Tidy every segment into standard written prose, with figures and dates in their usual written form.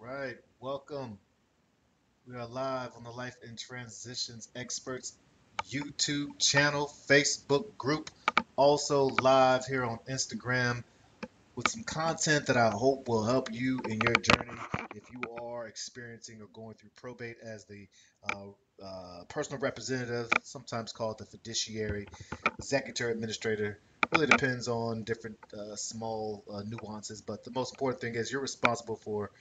right, welcome. We are live on the Life in Transitions Experts YouTube channel, Facebook group, also live here on Instagram with some content that I hope will help you in your journey if you are experiencing or going through probate as the personal representative, sometimes called the fiduciary, executor, administrator. Really depends on different small nuances, but the most important thing is you're responsible for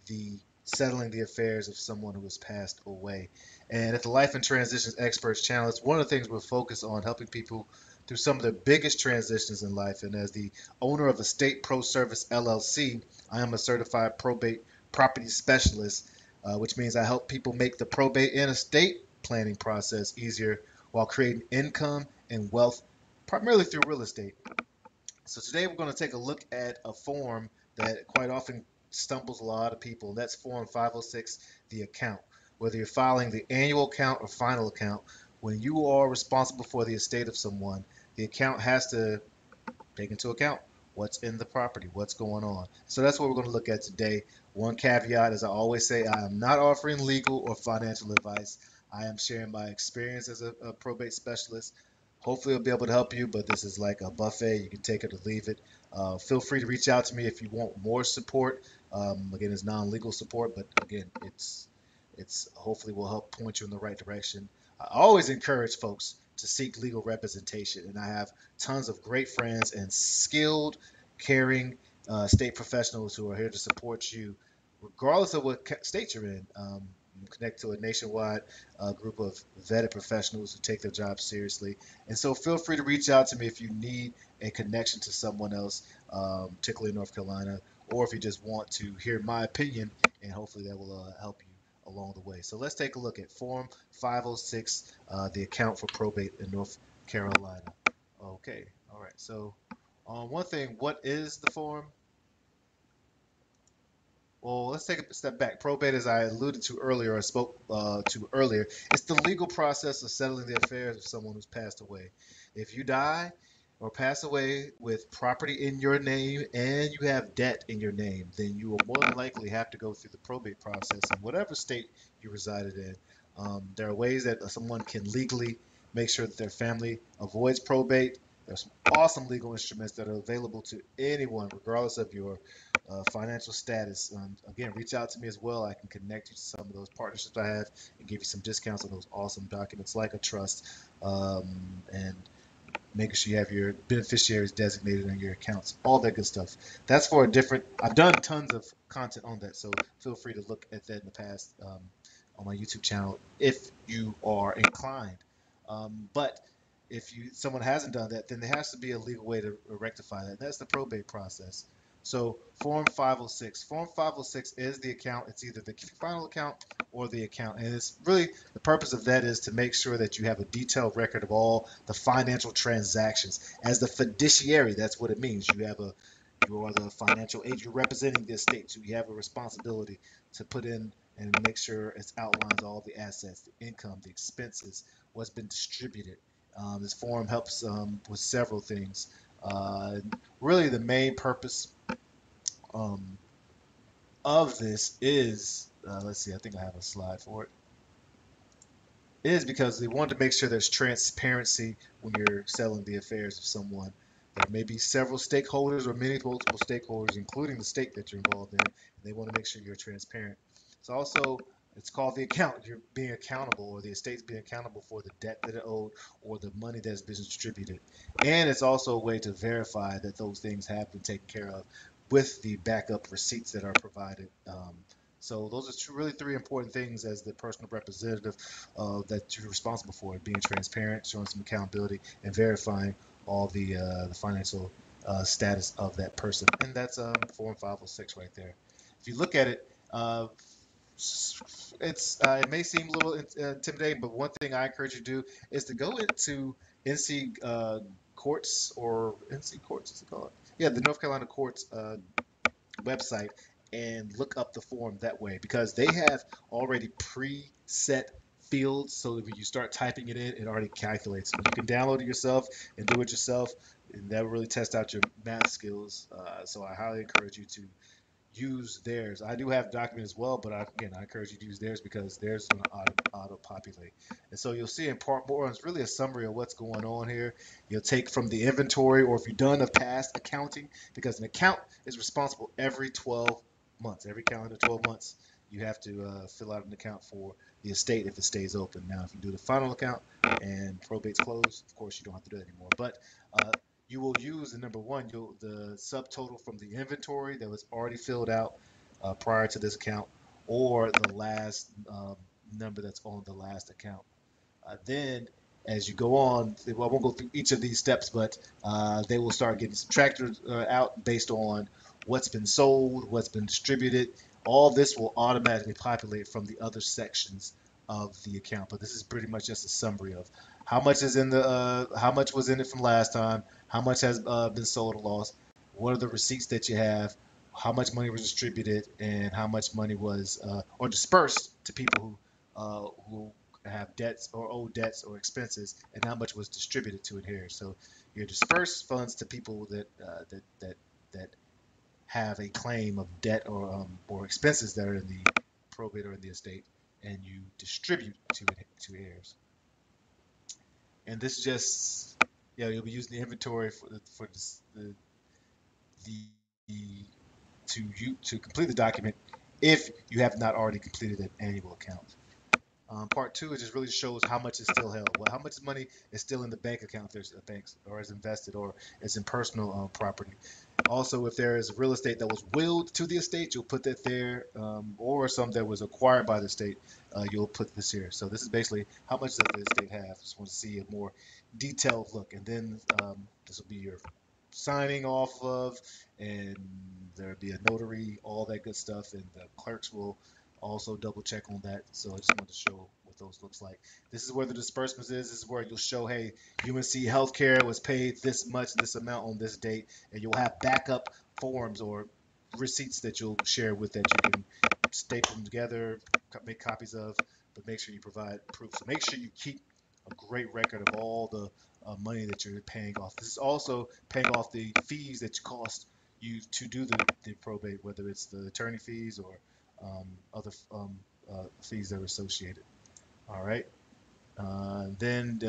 the settling the affairs of someone who has passed away. And at the Life and Transitions Experts channel, it's one of the things we're focused on helping people through some of the biggest transitions in life. And as the owner of Estate Pro Service LLC, I am a certified probate property specialist, which means I help people make the probate and estate planning process easier while creating income and wealth primarily through real estate. So today we're going to take a look at a form that quite often stumbles a lot of people. That's Form 506, the account. Whether you're filing the annual account or final account, when you are responsible for the estate of someone, the account has to take into account what's in the property, what's going on. So that's what we're going to look at today. One caveat, as I always say, I am not offering legal or financial advice. I am sharing my experience as a probate specialist. Hopefully, I'll be able to help you, but this is like a buffet. You can take it or leave it. Feel free to reach out to me if you want more support. Again, it's non-legal support, but again, it's hopefully will help point you in the right direction. I always encourage folks to seek legal representation, and I have tons of great friends and skilled, caring state professionals who are here to support you, regardless of what state you're in. You connect to a nationwide group of vetted professionals who take their job seriously. And so feel free to reach out to me if you need a connection to someone else, particularly in North Carolina, or if you just want to hear my opinion, and hopefully that will help you along the way. So let's take a look at Form 506, the account for probate in North Carolina. Okay, all right. So, one thing, what is the form? Well, let's take a step back. Probate, as I alluded to earlier, or spoke to earlier, it's the legal process of settling the affairs of someone who's passed away. If you die or pass away with property in your name and you have debt in your name, then you will more than likely have to go through the probate process in whatever state you resided in. There are ways that someone can legally make sure that their family avoids probate. There's some awesome legal instruments that are available to anyone, regardless of your financial status. Again, reach out to me as well. I can connect you to some of those partnerships I have and give you some discounts on those awesome documents like a trust, and making sure you have your beneficiaries designated on your accounts, all that good stuff. That's for a different. I've done tons of content on that, so feel free to look at that in the past on my YouTube channel if you are inclined. But if someone hasn't done that, then there has to be a legal way to rectify that. That's the probate process. So Form 506. Form 506 is the account. It's either the final account or the account, and it's really the purpose of that is to make sure that you have a detailed record of all the financial transactions. As the fiduciary, that's what it means. You are the financial agent. You're representing the estate, so you have a responsibility to put in and make sure it outlines all the assets, the income, the expenses, what's been distributed. This form helps with several things. Really, the main purpose um, of this is, let's see, I think I have a slide for it, is because they want to make sure there's transparency when you're selling the affairs of someone. There may be several stakeholders or many multiple stakeholders, including the state that you're involved in, and they want to make sure you're transparent. It's called the account. You're being accountable, or the estate's being accountable for the debt that it owed or the money that's been distributed. And it's also a way to verify that those things have been taken care of with the backup receipts that are provided. So those are really three important things as the personal representative that you're responsible for: being transparent, showing some accountability, and verifying all the financial status of that person. And that's Form 506 right there. If you look at it, it may seem a little intimidating, but one thing I encourage you to do is to go into NC courts, or NC courts is it called? Yeah, the North Carolina courts website, and look up the form that way, because they have already preset fields, so that when you start typing it in, it already calculates. You can download it yourself and do it yourself, and that will really test out your math skills. So I highly encourage you to use theirs. I do have a document as well, but again, I encourage you to use theirs because theirs is going to auto populate. And so you'll see in part more, it's really a summary of what's going on here. You'll take from the inventory, or if you've done a past accounting, because an account is responsible every 12 months, every calendar 12 months. You have to fill out an account for the estate if it stays open. Now, if you do the final account and probate's closed, of course, you don't have to do that anymore. But uh, you will use the number one, the subtotal from the inventory that was already filled out prior to this account, or the last number that's on the last account. Then, as you go on, well, I won't go through each of these steps, but they will start getting subtracted out based on what's been sold, what's been distributed. All this will automatically populate from the other sections of the account. But this is pretty much just a summary of how much is in how much was in it from last time, how much has been sold or lost, what are the receipts that you have, how much money was distributed, and how much money was or dispersed to people who have debts or owe debts or expenses, and how much was distributed to inheritors. So you disperse funds to people that have a claim of debt or expenses that are in the probate or in the estate, and you distribute to heirs. And this just you'll be using the inventory for the to complete the document if you have not already completed an annual account. Part two, it just really shows how much is still held. Well, how much money is still in the bank account if there's a bank, or is invested, or is in personal property. Also, if there is real estate that was willed to the estate, you'll put that there, or some that was acquired by the state, you'll put this here. So this is basically how much does the estate have. Just want to see a more detailed look, and then this will be your signing off of, and there'll be a notary, all that good stuff, and the clerks will also double check on that. So I just wanted to show what those looks like. This is where the disbursements is. This is where you'll show, hey, UNC Healthcare was paid this much, this amount on this date, and you'll have backup forms or receipts that you'll share with that you can staple them together, make copies of, but make sure you provide proof. So make sure you keep a great record of all the money that you're paying off. This is also paying off the fees that cost you to do the probate, whether it's the attorney fees or other fees that are associated. All right. Then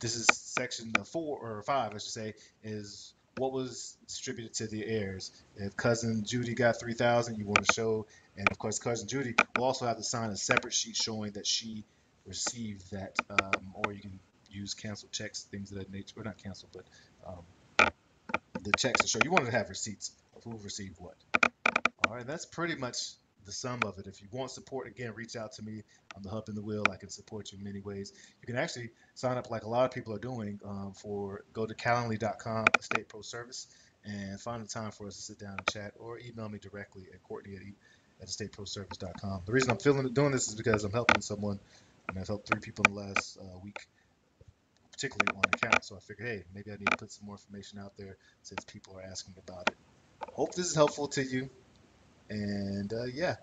this is section four or five, I should say, is what was distributed to the heirs. If cousin Judy got 3,000, you want to show, and of course, cousin Judy will also have to sign a separate sheet showing that she received that, or you can use canceled checks, things of that nature, or not canceled, but the checks to show. You want to have receipts of who received what. All right, that's pretty much the sum of it. If you want support, again, reach out to me. I'm the hub in the wheel. I can support you in many ways. You can actually sign up like a lot of people are doing for go to calendly.com, Estate Pro Service, and find a time for us to sit down and chat, or email me directly at Courtney at estateproservice.com. The reason I'm doing this is because I'm helping someone, and I've helped 3 people in the last week, particularly on account. So I figured, hey, maybe I need to put some more information out there since people are asking about it. Hope this is helpful to you. And yeah,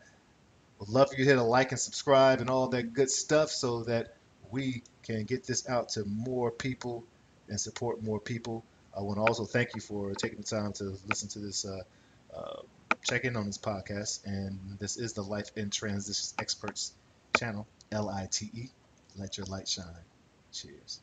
would love for you to hit a like and subscribe and all that good stuff so that we can get this out to more people and support more people. I want to also thank you for taking the time to listen to this, check in on this podcast. And this is the Life in Transitions Experts channel, LITE. Let your light shine. Cheers.